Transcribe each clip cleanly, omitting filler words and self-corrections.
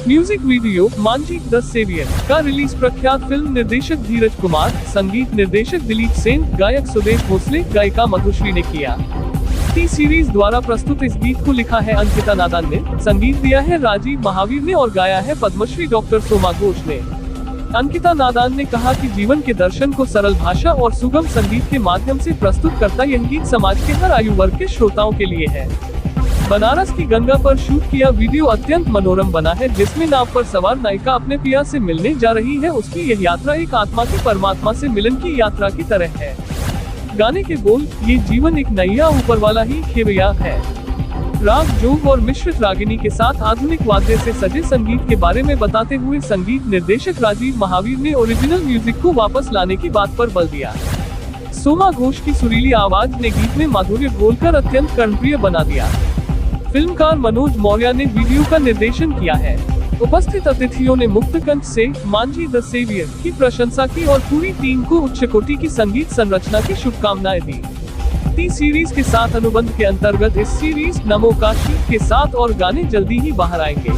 Music video Manjhi the saviour का release प्रख्यात film निर्देशक धीरज कुमार, संगीत निर्देशक दिलीप सेन, गायक सुदेश भोसले, गायिका मधुश्री ने किया। टी सीरीज द्वारा प्रस्तुत इस गीत को लिखा है अंकिता नादान ने, संगीत दिया है राजीव महावीर ने और गाया है पद्मश्री डॉक्टर सोमा घोष ने। अंकिता नादान ने कहा कि जीवन के दर्शन को सरल भाषा और सुगम संगीत के माध्यम से प्रस्तुत करता यह गीत समाज के हर आयु वर्ग के श्रोताओं के लिए है। बनारस की गंगा पर शूट किया वीडियो अत्यंत मनोरम बना है, जिसमें नाव पर सवार नायिका अपने पिया से मिलने जा रही है। उसकी यह यात्रा एक आत्मा के परमात्मा से मिलन की यात्रा की तरह है। गाने के बोल, ये जीवन एक नैया ऊपर वाला ही खेवया है। राग जोग और मिश्रित रागिनी के साथ आधुनिक वाद्य से सजे संगीत के बारे में बताते हुए संगीत निर्देशक राजीव महावीर ने ओरिजिनल म्यूजिक को वापस लाने की बात पर बल दिया। सोमा घोष की सुरीली आवाज ने गीत में माधुर्य घोलकर अत्यंत कर्णप्रिय बना दिया। फिल्मकार मनोज मौर्य ने वीडियो का निर्देशन किया है। उपस्थित अतिथियों ने मुक्त कंठ से मांझी द सेवियर की प्रशंसा की और पूरी टीम को उच्च कोटि की संगीत संरचना की शुभकामनाएं दी। टी सीरीज के साथ अनुबंध के अंतर्गत इस सीरीज नमो काशी के साथ और गाने जल्दी ही बाहर आएंगे।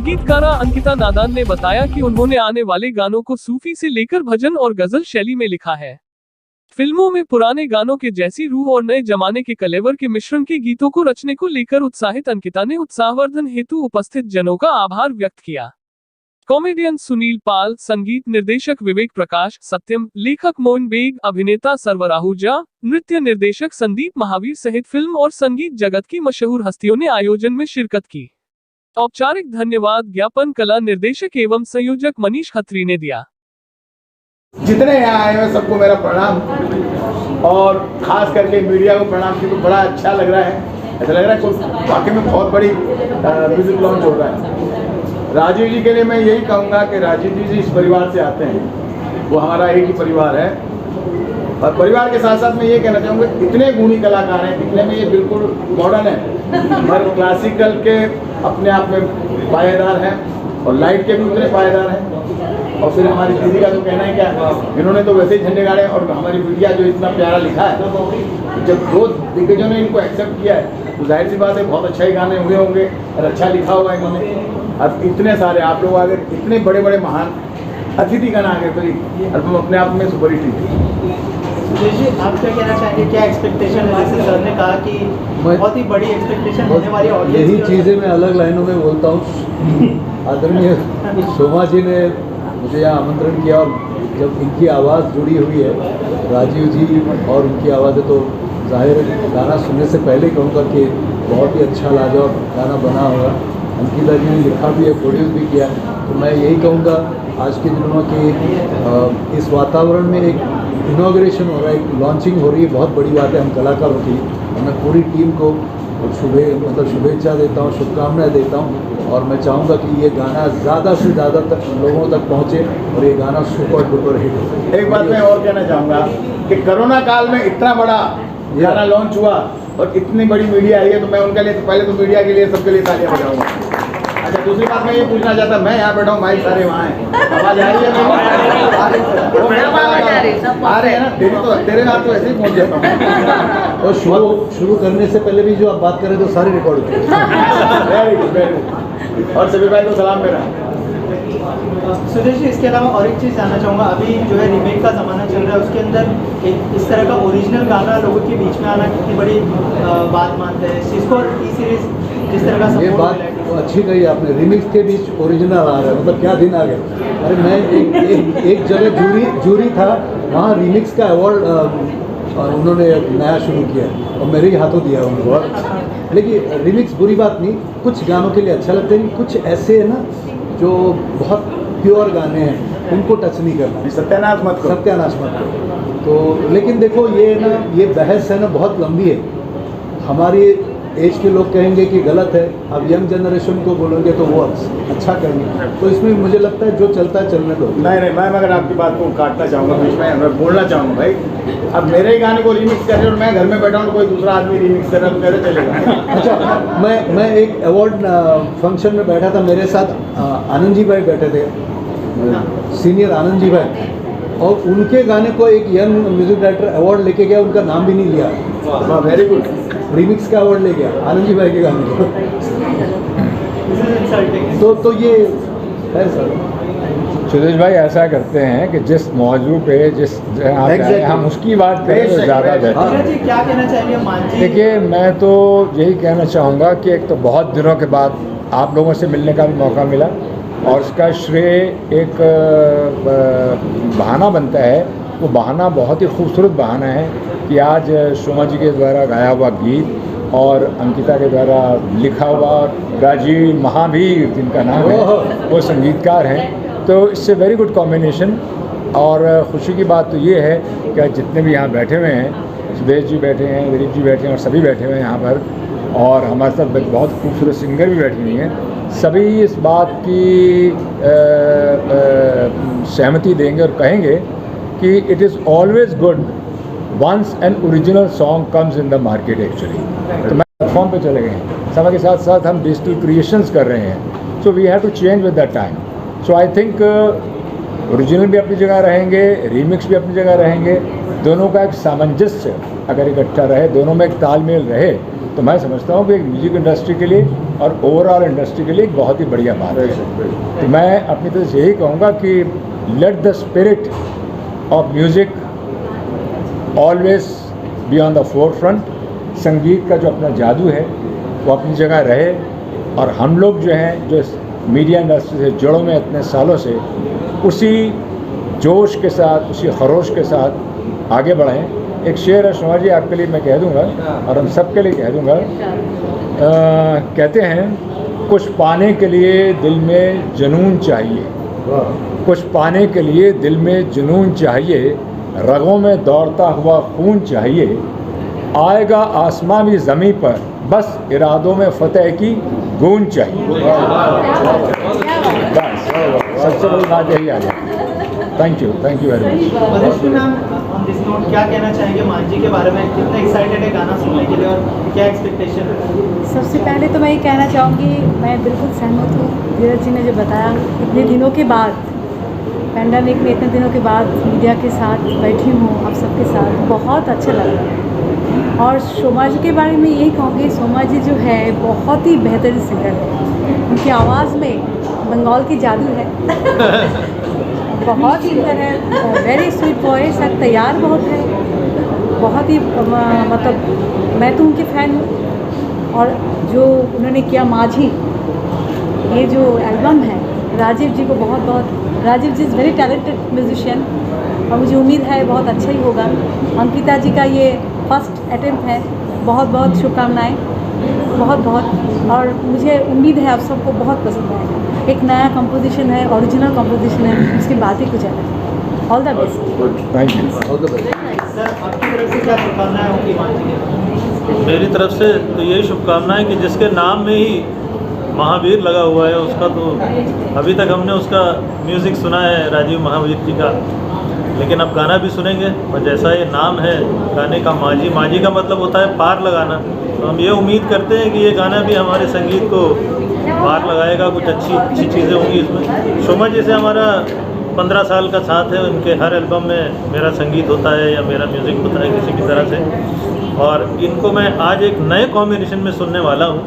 गीतकारा अंकिता नादान ने बताया कि उन्होंने आने वाले गानों को सूफी से लेकर भजन और गजल शैली में लिखा है। फिल्मों में पुराने गानों के जैसी रूह और नए जमाने के कलेवर के मिश्रण के गीतों को रचने को लेकर उत्साहित अंकिता ने उत्साहवर्धन हेतु उपस्थित जनों का आभार व्यक्त किया। कॉमेडियन सुनील पाल, संगीत निर्देशक विवेक प्रकाश, सत्यम, लेखक मोहन बेग, अभिनेता सर्वर आहूजा, नृत्य निर्देशक संदीप महावीर सहित फिल्म और संगीत जगत की मशहूर हस्तियों ने आयोजन में शिरकत की। औपचारिक धन्यवाद ज्ञापन कला निर्देशक एवं संयोजक मनीष खत्री ने दिया। जितने यहाँ आए हैं सबको मेरा प्रणाम, और खास करके मीडिया को प्रणाम, क्योंकि बड़ा अच्छा लग रहा है। ऐसा लग रहा है कुछ वाकई में बहुत बड़ी म्यूजिक लॉन्च हो रहा है। राजीव जी के लिए मैं यही कहूँगा कि राजीव जी जिस परिवार से आते हैं वो हमारा एक ही परिवार है, और परिवार के साथ साथ मैं ये कहना चाहूँगा इतने गुणी कलाकार हैं, दिखने में ये बिल्कुल मॉडर्न है, मगर क्लासिकल के अपने आप में पायेदार हैं और लाइट के भी उतने पायेदार हैं। और फिर हमारी दीदी का तो कहना है क्या, इन्होंने तो वैसे ही झंडे गाड़े, और हमारी बिटिया जो इतना प्यारा लिखा है, जब दो दिग्गजों ने इनको एक्सेप्ट किया है तो जाहिर सी बात है बहुत अच्छा ही गाने हुए होंगे और अच्छा लिखा होगा इन्होंने। अब इतने सारे आप लोग अगर इतने बड़े बड़े महान अतिथि का ना आ गए तो एल्बम अपने आप में सुपर हिट है। सुदेश जी, आप क्या कहना चाहेंगे, क्या एक्सपेक्टेशन है? जैसे सर ने कहा कि बहुत ही बड़ी एक्सपेक्टेशन होने वाली ऑडियंस, यही चीज़ें मैं अलग लाइनों में बोलता हूँ। आदरणीय सोमा जी ने मुझे यहाँ आमंत्रण किया, और जब इनकी आवाज़ जुड़ी हुई है राजीव जी और उनकी आवाज़ है, तो जाहिर गाना सुनने से पहले कहूँगा कि बहुत ही अच्छा लाजवाब गाना बना होगा। अंकिता जी ने लिखा भी है, प्रोड्यूस भी किया, तो मैं यही कहूँगा आज के दिनों की इस वातावरण में एक इनॉग्रेशन हो रहा है, एक लॉन्चिंग हो रही है, बहुत बड़ी बात है हम कलाकारों की। और मैं पूरी टीम को शुभेच्छा देता हूँ, शुभकामनाएं देता हूँ, और मैं चाहूँगा कि ये गाना ज़्यादा से ज़्यादा तक लोगों तक पहुँचे और ये गाना सुपर डुपर हिट हो। एक बात मैं और कहना चाहूँगा कि कोरोना काल में इतना बड़ा गाना लॉन्च हुआ और इतनी बड़ी मीडिया आई है, तो मैं उनके लिए तो पहले तो मीडिया के लिए सबके लिए तालियां बजाऊंगा। अच्छा, दूसरी बात मैं ये पूछना चाहता, मैं यहाँ बैठा हूँ, माइक सारे वहाँ हैं, आवाज आ रही है? आ रही है ना? तेरे हाथ तो ऐसे ही पहुँच जाता हूँ। और शुरू करने से पहले भी जो आप बात कर रहे थे तो सारे रिकॉर्ड होते हैं। Very good, very good. और सभी भाई को सलाम मेरा। सुदेश जी, इसके अलावा और एक चीज़ जानना चाहूँगा, अभी जो है रीमेक का ज़माना चल रहा है, उसके अंदर एक इस तरह का ओरिजिनल गाना लोगों के बीच में आना कितनी बड़ी बात मानते हैं। इस चीज़ को टी सीरीज जिस तरह का ये बात अच्छी कही आपने, रिमिक्स के बीच ओरिजिनल आ रहा है, मतलब क्या दिन आ गए। अरे मैं एक जगह जूरी था, वहाँ रिमिक्स का अवार्ड उन्होंने नया शुरू किया और मेरे ही हाथों दिया उनको। लेकिन रिमिक्स बुरी बात नहीं, कुछ गानों के लिए अच्छा लगता है, कुछ ऐसे है ना जो बहुत प्योर गाने हैं उनको टच नहीं करना, सत्यानाश मत करो। तो लेकिन देखो ये ना, ये बहस है ना बहुत लंबी है। हमारी एज के लोग कहेंगे कि गलत है, अब यंग जनरेशन को बोलेंगे तो वो अच्छा कहेंगे, तो इसमें मुझे लगता है जो चलता है चलने दो। नहीं, मैं मगर आपकी बात को काटना चाहूँगा बीच में, मैं बोलना चाहूँगा भाई, अब मेरे ही गाने को रीमिक्स कर रहे और मैं घर में बैठा हूँ, कोई दूसरा आदमी रीमिक्स कर रहा है तो कैसे चलेगा? अच्छा, मैं एक अवार्ड फंक्शन में बैठा था, मेरे साथ आनंद जी भाई बैठे थे, सीनियर आनंद जी भाई, और उनके गाने को एक यंग म्यूजिक डायरेक्टर अवार्ड लेके गया, उनका नाम भी नहीं लिया। Very good. रिमिक्स का अवार्ड ले गया आनंद जी भाई के गाने को। तो ये है सर। सुदेश भाई ऐसा करते हैं कि जिस मौजू पे जिस जहाँ पे आए, हम उसकी बात करें तो ज़्यादा बेहतर है। धीरज जी क्या कहना चाहेंगे मान जी? देखिए, मैं तो यही कहना चाहूँगा कि एक तो बहुत दिनों के बाद आप लोगों से मिलने का भी मौका मिला, और उसका श्रेय एक बहाना बनता है। वो बहाना बहुत ही खूबसूरत बहाना है कि आज शोमा जी के द्वारा गाया हुआ गीत और अंकिता के द्वारा लिखा हुआ, राजीव महावीर जिनका नाम है, वो संगीतकार हैं। तो इससे वेरी गुड कॉम्बिनेशन। और खुशी की बात तो ये है कि जितने भी यहाँ बैठे हुए हैं, सुदेश जी बैठे हैं, दिलीप जी बैठे हैं और सभी बैठे हुए हैं यहाँ पर, और हमारे साथ बहुत खूबसूरत सिंगर भी बैठी हुई हैं, सभी इस बात की सहमति देंगे और कहेंगे कि it is always good once an original song comes in the market actually. तो मैं प्लेटफॉर्म पे चले गए हैं, समय के साथ साथ हम डिजिटल क्रिएशंस कर रहे हैं, so we have to change with that time. So I think original भी अपनी जगह रहेंगे, रीमिक्स भी अपनी जगह रहेंगे, दोनों का एक सामंजस्य अगर इकट्ठा रहे, दोनों में एक तालमेल रहे, तो मैं समझता हूँ कि एक म्यूज़िक इंडस्ट्री के लिए और ओवरऑल इंडस्ट्री के लिए एक बहुत ही बढ़िया बात है। तो मैं अपनी तरफ से यही कहूँगा कि let the spirit of music always be on the four front. संगीत का जो अपना जादू है वो अपनी जगह रहे, और हम लोग जो हैं, जो मीडिया इंडस्ट्री से जुड़ों में इतने सालों से, उसी जोश के साथ, उसी खरोश के साथ आगे बढ़ें। एक शेर है शोमा जी, आपके लिए मैं कह दूंगा और हम सब के लिए कह दूंगा। कहते हैं, कुछ पाने के लिए दिल में जुनून चाहिए, कुछ पाने के लिए दिल में जुनून चाहिए, रगों में दौड़ता हुआ खून चाहिए, आएगा आसमां भी ज़मीं पर, बस इरादों में फतेह की गूंज चाहिए। बस सबसे बड़ी बात यही आ जाए। Thank you very much. Madhushree ma'am, on this note क्या कहना चाहेंगे मान जी के बारे में? कितना एक्साइटेड है गाना सुनने के लिए और क्या एक्सपेक्टेशन है? सबसे पहले तो मैं ये कहना चाहूँगी, मैं बिल्कुल सहमत हूँ धीरज जी ने जो बताया। इतने दिनों के बाद, पैंडेमिक में इतने दिनों के बाद मीडिया के साथ बैठी हूँ, आप सबके साथ, बहुत अच्छा लग रहा है। और शोमा जी के बारे में यही कहूँगी, शोमा जी जो है बहुत ही बेहतरीन सिंगर है। उनकी आवाज़ में बंगाल की जादू है। बहुत सुंदर है, वेरी स्वीट वॉइस है, तैयार बहुत है, बहुत ही मतलब मैं तो उनकी फ़ैन हूँ। और जो उन्होंने किया माझी, ये जो एल्बम है, राजीव जी को बहुत बहुत, राजीव जी इज़ वेरी टैलेंटेड म्यूजिशियन और मुझे उम्मीद है बहुत अच्छा ही होगा। अंकिता जी का ये फर्स्ट अटेम्प्ट है, बहुत बहुत शुभकामनाएँ, बहुत बहुत। और मुझे उम्मीद है आप सबको बहुत पसंद आएगा। एक नया कंपोजिशन है, ओरिजिनल कंपोजिशन है, उसकी बात ही कुछ अलग है। All the best. Thank you. Sir, आपकी तरफ से क्या शुभकामनाएं होंगी मान जी के? मेरी तरफ से तो यही शुभकामनाएं कि जिसके नाम में ही महावीर लगा हुआ है, उसका तो अभी तक हमने उसका म्यूज़िक सुना है, राजीव महावीर जी का, लेकिन अब गाना भी सुनेंगे। और जैसा ये नाम है गाने का, माझी, माझी का मतलब होता है पार लगाना। तो हम ये उम्मीद करते हैं कि ये गाना भी हमारे संगीत को पार लगाएगा, कुछ अच्छी चीज़ें होंगी इसमें। शोमा जी से हमारा 15 साल का साथ है, उनके हर एल्बम में मेरा संगीत होता है या मेरा म्यूज़िक होता है किसी भी तरह से। और इनको मैं आज एक नए कॉम्बिनेशन में सुनने वाला हूँ,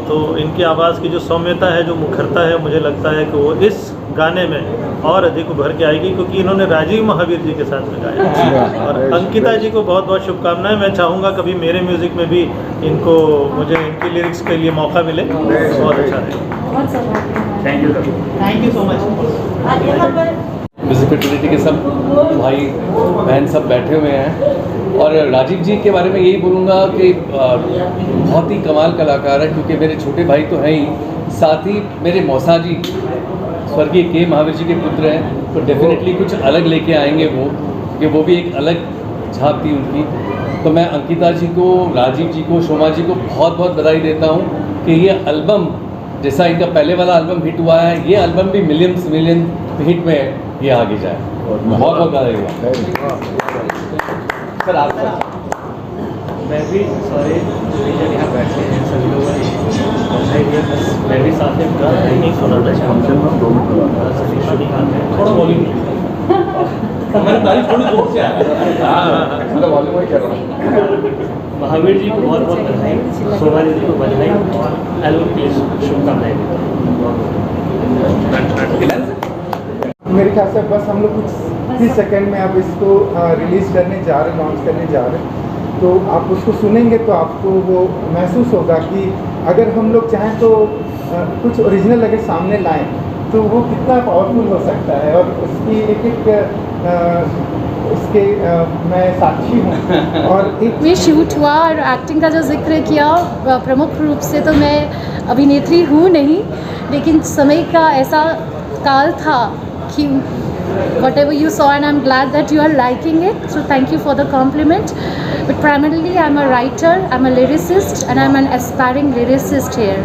तो इनकी आवाज़ की जो सौम्यता है, जो मुखरता है, मुझे लगता है कि वो इस गाने में और अधिक उभर के आएगी, क्योंकि इन्होंने राजीव महावीर जी के साथ में गाया। और अंकिता जी को बहुत बहुत शुभकामनाएं। मैं चाहूँगा कभी मेरे म्यूज़िक में भी इनको, मुझे इनकी लिरिक्स के लिए मौका मिले, बहुत अच्छा है। Thank you so much. Music fraternity के सब भाई बहन सब बैठे हुए हैं, और राजीव जी के बारे में यही बोलूँगा कि बहुत ही कमाल कलाकार है, क्योंकि मेरे छोटे भाई तो हैं ही, साथ ही मेरे मौसा जी स्वर्गीय के महावीर जी के पुत्र हैं, तो डेफिनेटली कुछ अलग लेके आएंगे वो, कि वो भी एक अलग छाप थी उनकी। तो मैं अंकिता जी को, राजीव जी को, शोमा जी को बहुत बहुत बधाई देता हूँ कि ये एल्बम, जैसा इनका पहले वाला एल्बम हिट हुआ है, ये एल्बम भी मिलियन हिट में ये आगे जाए। बहुत बहुत बधाई हुआ सर। आप मैं भी सारे टीचर यहाँ बैठे हैं, सभी लोगों ने बस मैं भी साथ में नहीं सुना था, थोड़ा वॉल्यूम मैंने तारीफ थोड़ी दूर से आया मतलब वॉल्यूम वही कर रहा हूँ। महावीर जी को बहुत बहुत बधाई, शोभा जी को बधाई और एल्बम के लिए शुभकामनाएं। मेरे ख्याल से बस हम लोग कुछ ही सेकंड में अब इसको रिलीज़ करने जा रहे हैं, लॉन्च करने जा रहे हैं। तो आप उसको सुनेंगे तो आपको वो महसूस होगा कि अगर हम लोग चाहें तो कुछ ओरिजिनल अगर सामने लाएं तो वो कितना पावरफुल हो सकता है। और उसकी एक एक उसके मैं साक्षी हूँ। और एक में शूट हुआ और एक्टिंग का जो जिक्र किया, प्रमुख रूप से तो मैं अभिनेत्री हूँ नहीं, लेकिन समय का ऐसा काल था कि whatever you saw, and I'm glad that you are liking it, so thank you for the compliment. But primarily I'm a writer, I'm a lyricist and I'm an aspiring lyricist here.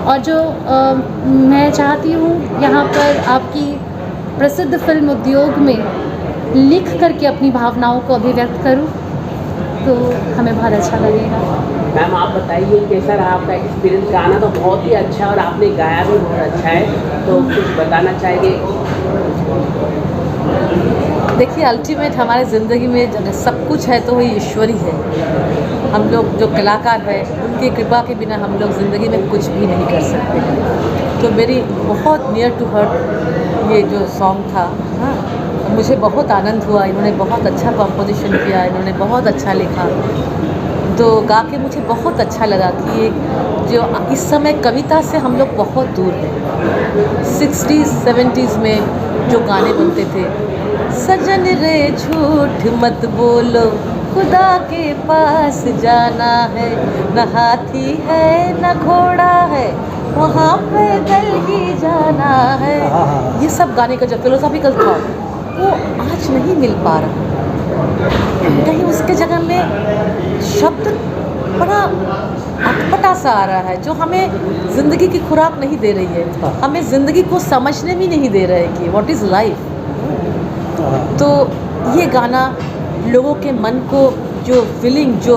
और जो मैं चाहती हूँ यहाँ पर आपकी प्रसिद्ध film उद्योग में लिख करके अपनी भावनाओं को अभिव्यक्त करूँ तो हमें बहुत अच्छा लगेगा। मैम आप बताइए कैसा रहा आपका एक्सपीरियंस? गाना तो बहुत ही अच्छा और आपने गाया भी बहुत अच्छा है, तो कुछ बताना चाहेंगे? देखिए, अल्टीमेट हमारे ज़िंदगी में जब सब कुछ है तो वही ईश्वर ही है। हम लोग जो कलाकार हैं उनकी कृपा के बिना हम लोग ज़िंदगी में कुछ भी नहीं कर सकते। तो मेरी बहुत नियर टू हर्ट ये जो सॉन्ग था, हाँ, मुझे बहुत आनंद हुआ। इन्होंने बहुत अच्छा कंपोजिशन किया, इन्होंने बहुत अच्छा लिखा, तो गा के मुझे बहुत अच्छा लगा कि ये जो इस समय कविता से हम लोग बहुत दूर हैं। 60s 70s में जो गाने बनते थे, सजन रे झूठ मत बोलो, खुदा के पास जाना है, न हाथी है न घोड़ा है, वहाँ पैदल ही जाना है। ये सब गाने का जो फिलोसॉफिकल था वो आज नहीं मिल पा रहा। कहीं उसके जगह में शब्द बड़ा अटपटा सा आ रहा है जो हमें ज़िंदगी की खुराक नहीं दे रही है, हमें ज़िंदगी को समझने भी नहीं दे रहा है कि व्हाट इज़ लाइफ। तो ये गाना लोगों के मन को जो फीलिंग, जो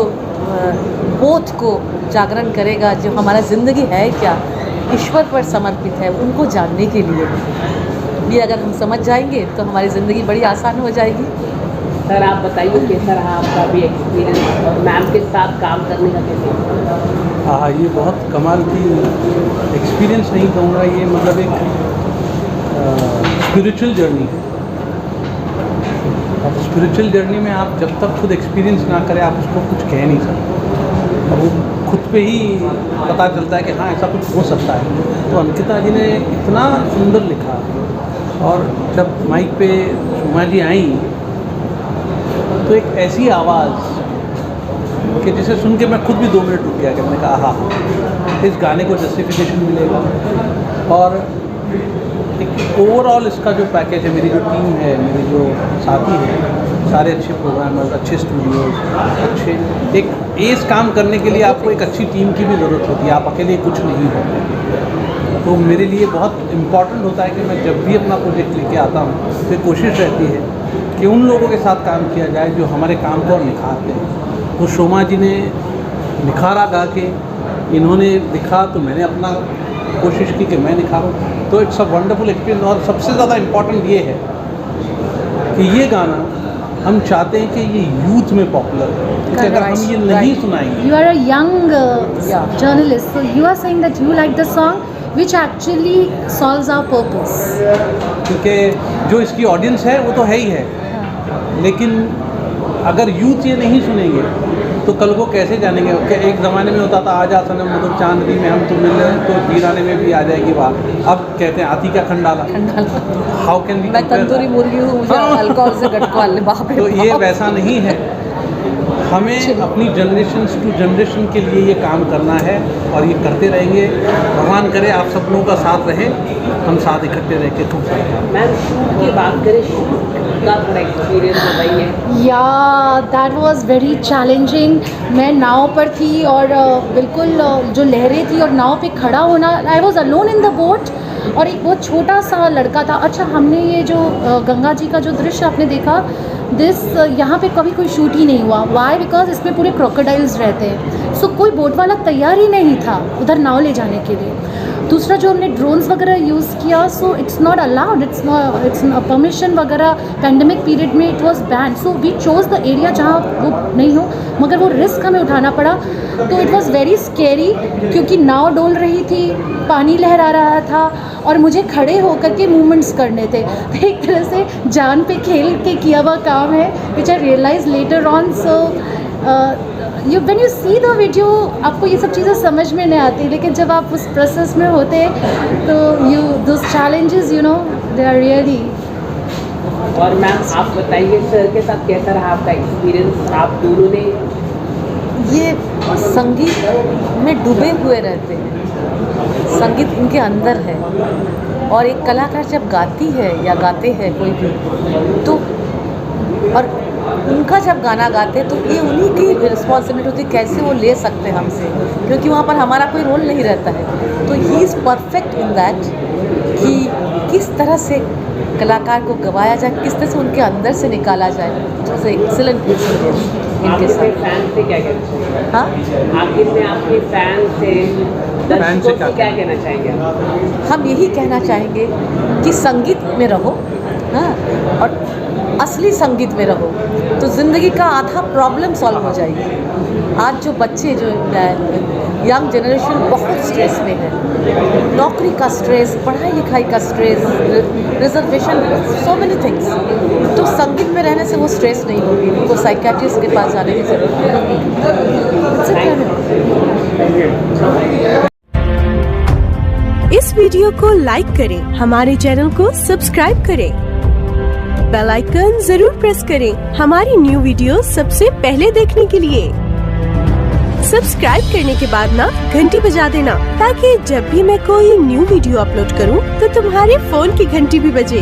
बोध को जागरण करेगा, जो हमारा ज़िंदगी है क्या, ईश्वर पर समर्पित है, उनको जानने के लिए भी अगर हम समझ जाएंगे तो हमारी ज़िंदगी बड़ी आसान हो जाएगी। सर आप बताइए कैसा रहा आपका भी एक्सपीरियंस और मैम के साथ काम करने का कैसे? हाँ, ये बहुत कमाल की एक्सपीरियंस नहीं कहूँगा, ये मतलब एक स्पिरिचुअल जर्नी है। और स्पिरिचुअल जर्नी में आप जब तक खुद एक्सपीरियंस ना करें आप उसको कुछ कह नहीं सकते, और वो खुद पे ही पता चलता है कि हाँ ऐसा कुछ हो सकता है। तो अंकिता जी ने इतना सुंदर लिखा, और जब माइक पे शोभा जी आई तो एक ऐसी आवाज़ कि जिसे सुन के मैं खुद भी 2 मिनट रुक गया कि मैंने कहा हाँ इस गाने को जस्टिफिकेशन मिलेगा। और एक ओवरऑल इसका जो पैकेज है, मेरी जो टीम है, मेरे जो साथी हैं, सारे अच्छे प्रोग्रामर्स, अच्छे स्टूडियोज, अच्छे एक एस काम करने के लिए आपको एक अच्छी टीम की भी ज़रूरत होती है, आप अकेले कुछ नहीं होते। तो मेरे लिए बहुत इम्पॉर्टेंट होता है कि मैं जब भी अपना प्रोजेक्ट लेके आता हूँ तो कोशिश रहती है कि उन लोगों के साथ काम किया जाए जो हमारे काम को और निखारते हैं। तो शोभा जी ने निखारा गा के, इन्होंने लिखा तो मैंने अपना कोशिश की कि मैं निखारूं, तो इट्स अ वंडरफुल एक्सपीरियंस। और सबसे ज़्यादा इम्पॉर्टेंट ये है कि ये गाना हम चाहते हैं कि ये यूथ में पॉपुलर है, क्योंकि अगर हम ये नहीं सुनाएंगे। You are a young journalist, so you are saying that you like the song which actually solves our purpose. क्योंकि जो इसकी ऑडियंस है वो तो है ही है, लेकिन अगर यूथ ये नहीं सुनेंगे तो कल को कैसे जानेंगे? एक ज़माने में होता था आजा सनम मतलब चांदनी में हम तो मिल रहे हैं, तो वीराने में भी आ जाएगी बात। अब कहते हैं आती क्या खंडाला, हाउ कैन बी, मैं तंदूरी मुर्गी हूँ, मुझे अल्कोहल से गटकवाल बाप रे तो ये बाप। वैसा नहीं है। हमें अपनी जनरेशन टू जनरेशन के लिए ये काम करना है और ये करते रहेंगे। भगवान करे आप सब लोगों का साथ रहे, हम साथ इकट्ठे रह के खूब सारे। मैम शूट की बात करें, शूट का थोड़ा एक्सपीरियंस बताइए। या दैट वाज वेरी चैलेंजिंग। मैं नाव पर थी और बिल्कुल जो लहरें थी और नाव पे खड़ा होना, I was alone in the boat, और एक बहुत छोटा सा लड़का था। अच्छा, हमने ये जो गंगा जी का जो दृश्य आपने देखा, यहाँ पे कभी कोई शूट ही नहीं हुआ। वाई? बिकॉज इसमें पूरे क्रोकोडाइल्स रहते हैं, सो कोई बोट वाला तैयार ही नहीं था उधर नाव ले जाने के लिए। दूसरा जो हमने ड्रोन्स वगैरह यूज़ किया, so it's not allowed, it's permission वगैरह पैंडमिक पीरियड में it was banned, so we chose the area जहाँ वो नहीं हो, मगर वो रिस्क हमें उठाना पड़ा। तो इट वाज वेरी स्केरी, क्योंकि नाव डोल रही थी, पानी लहरा रहा था और मुझे खड़े होकर के मूवमेंट्स करने थे। तो एक तरह से जान पे खेल के किया हुआ काम है, which I realise later on. So when you see the video आपको ये सब चीज़ें समझ में नहीं आती, लेकिन जब आप उस प्रोसेस में होते तो दोस चैलेंजेस दे आर रियली। और मैम आप बताइए सर के साथ कैसा रहा आपका एक्सपीरियंस? आप दोनों ने ये संगीत में डूबे हुए रहते हैं, संगीत इनके अंदर है, और एक कलाकार जब गाती है या गाते हैं कोई भी, तो और उनका जब गाना गाते तो ये उन्हीं की रिस्पॉन्सिबिलिटी होती है कैसे वो ले सकते हैं हमसे, क्योंकि वहाँ पर हमारा कोई रोल नहीं रहता है। तो he is perfect in that कि किस तरह से कलाकार को गवाया जाए, किस तरह से उनके अंदर से निकाला जाए। इट्स एक्सीलेंट इनके साथ। फैन से क्या कहना चाहिए? हाँ, आखिर में आपके फैन से दर्शकों से क्या कहना चाहेंगे? हम यही कहना चाहेंगे कि संगीत में रहो, हाँ, और असली संगीत में रहो, तो ज़िंदगी का आधा प्रॉब्लम सॉल्व हो जाएगी। आज जो बच्चे, जो यंग जनरेशन बहुत स्ट्रेस में है, नौकरी का स्ट्रेस, पढ़ाई लिखाई का stress, reservation, so many things. तो संगीत में रहने से वो स्ट्रेस नहीं होगी, उनको साइकियाट्रिस्ट के पास जाने की ज़रूरत नहीं। इस वीडियो को लाइक करें, हमारे चैनल को सब्सक्राइब करें, बेल आइकन जरूर प्रेस करें हमारी न्यू वीडियो सबसे पहले देखने के लिए। सब्सक्राइब करने के बाद ना घंटी बजा देना, ताकि जब भी मैं कोई न्यू वीडियो अपलोड करूं तो तुम्हारे फोन की घंटी भी बजे।